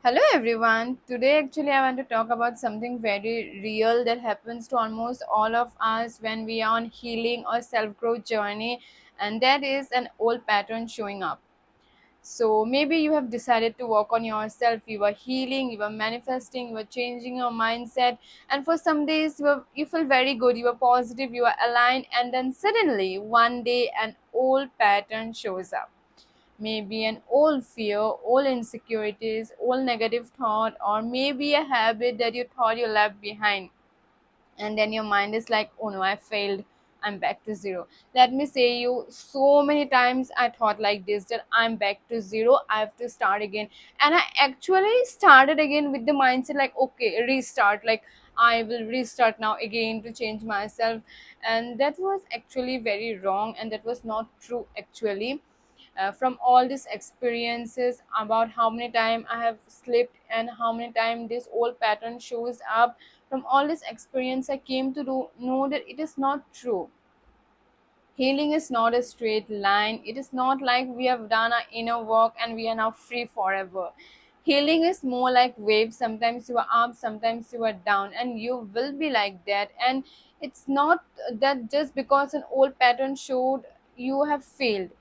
Hello everyone. Today actually I want to talk about something very real that happens to almost all of us when we are on healing or self-growth journey, and that is an old pattern showing up. So maybe you have decided to work on yourself, you are healing, you are manifesting, you are changing your mindset, and for some days you feel very good, you are positive, you are aligned, and then suddenly one day an old pattern shows up, maybe an old fear, old insecurities, old negative thought, or maybe a habit that you thought you left behind. And then your mind is like, oh no, I failed. I'm back to zero. Let me say you, so many times I thought like this, that I'm back to zero. I have to start again. And I actually started again with the mindset like, okay, restart. Like, I will restart now again to change myself. And that was actually very wrong. And that was not true actually. From all these experiences about how many time I have slipped and how many time this old pattern shows up, from all this experience I came to know that it is not true. Healing is not a straight line. It is not like we have done our inner work and we are now free forever. Healing is more like waves. Sometimes you are up, sometimes you are down, and you will be like that. And it's not that just because an old pattern showed, you have failed.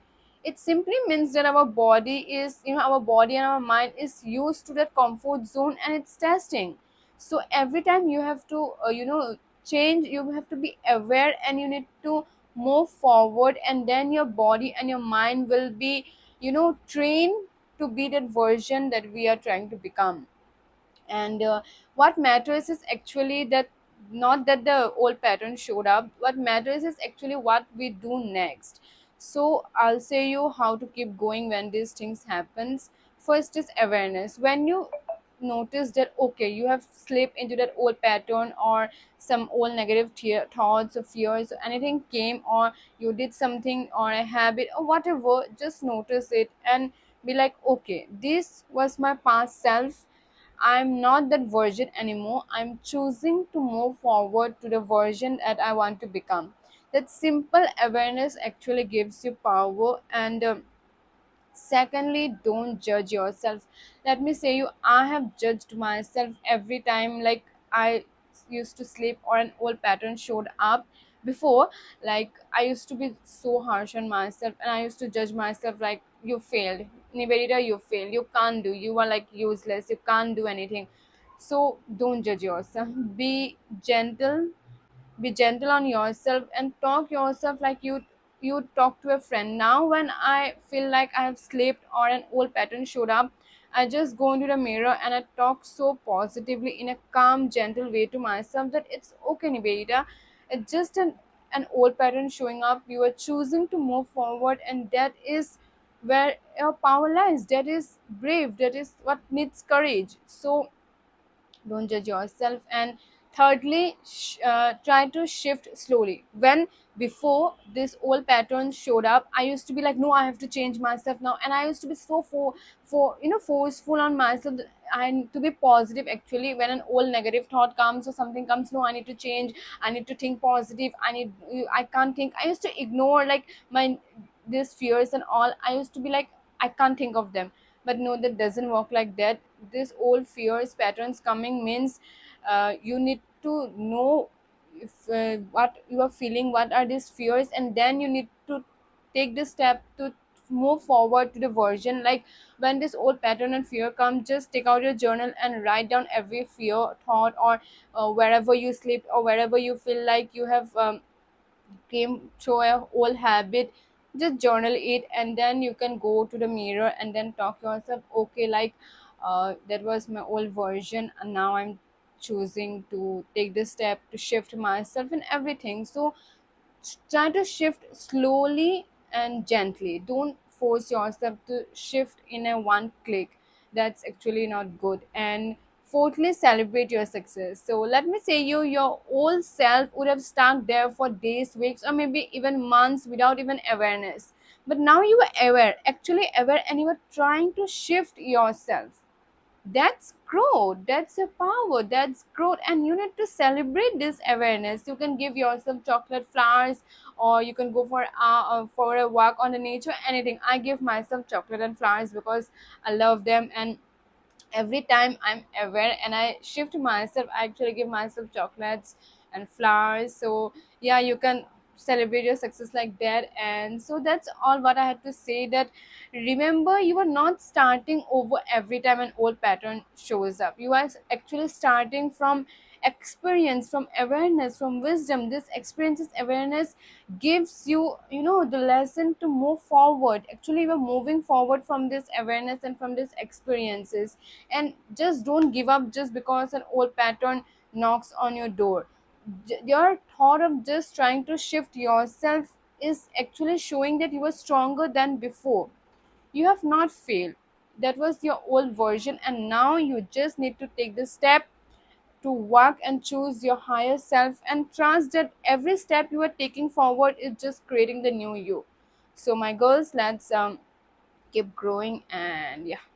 It simply means that our body is, our body and our mind is used to that comfort zone and it's testing. So every time you have to, change, you have to be aware and you need to move forward, and then your body and your mind will be, trained to be that version that we are trying to become. And what matters is actually that, not that the old pattern showed up, what matters is actually what we do next. So I'll say you how to keep going when these things happens. First is awareness. When you notice that, okay, you have slipped into that old pattern, or some old negative thoughts or fears or anything came, or you did something or a habit or whatever, just notice it and be like, okay, this was my past self. I'm not that version anymore. I'm choosing to move forward to the version that I want to become. That simple awareness actually gives you power. And secondly, don't judge yourself. Let me say you, I have judged myself every time like I used to sleep or an old pattern showed up before. Like, I used to be so harsh on myself and I used to judge myself like, you failed, Nivedita, you failed, you can't do, you are like useless, you can't do anything. So don't judge yourself. Be gentle on yourself and talk yourself like you talk to a friend. Now when I feel like I have slept or an old pattern showed up, I just go into the mirror and I talk so positively in a calm, gentle way to myself that it's okay, Nivedita. It's just an old pattern showing up. You are choosing to move forward, and that is where your power lies. That is brave. That is what needs courage. So don't judge yourself. And thirdly, try to shift slowly. When before this old pattern showed up, I used to be like, no, I have to change myself now, and I used to be so forceful on myself that I need to be positive. Actually, when an old negative thought comes or something comes, no, I need to change, I need to think positive, I can't think. I used to ignore like my these fears and all. I used to be like, I can't think of them. But no, that doesn't work like that. This old fears patterns coming means you need to know if what you are feeling, what are these fears, and then you need to take the step to move forward to the version. Like, when this old pattern and fear come, just take out your journal and write down every fear thought, or wherever you sleep or wherever you feel like you have came through a old habit, just journal it, and then you can go to the mirror and then talk yourself, okay, like, that was my old version and now I'm choosing to take this step to shift myself and everything. So try to shift slowly and gently. Don't force yourself to shift in a one click. That's actually not good. And fourthly, celebrate your success. So let me say you, your old self would have stuck there for days, weeks, or maybe even months without even awareness. But now you are aware, actually aware, and you are trying to shift yourself. That's growth, that's a power, that's growth, and you need to celebrate this awareness. You can give yourself chocolate flowers, or you can go for a walk on the nature, anything. I give myself chocolate and flowers because I love them, and every time I'm aware and I shift myself, I actually give myself chocolates and flowers. So yeah, you can celebrate your success like that. And so that's all what I had to say, that remember, you are not starting over every time an old pattern shows up. You are actually starting from experience, from awareness, from wisdom. This experiences awareness gives you, you know, the lesson to move forward. Actually, you are moving forward from this awareness and from these experiences. And just don't give up just because an old pattern knocks on your door. Your thought of just trying to shift yourself is actually showing that you are stronger than before. You have not failed. That was your old version, and now you just need to take the step to work and choose your higher self, and trust that every step you are taking forward is just creating the new you. So my girls, let's keep growing. And yeah.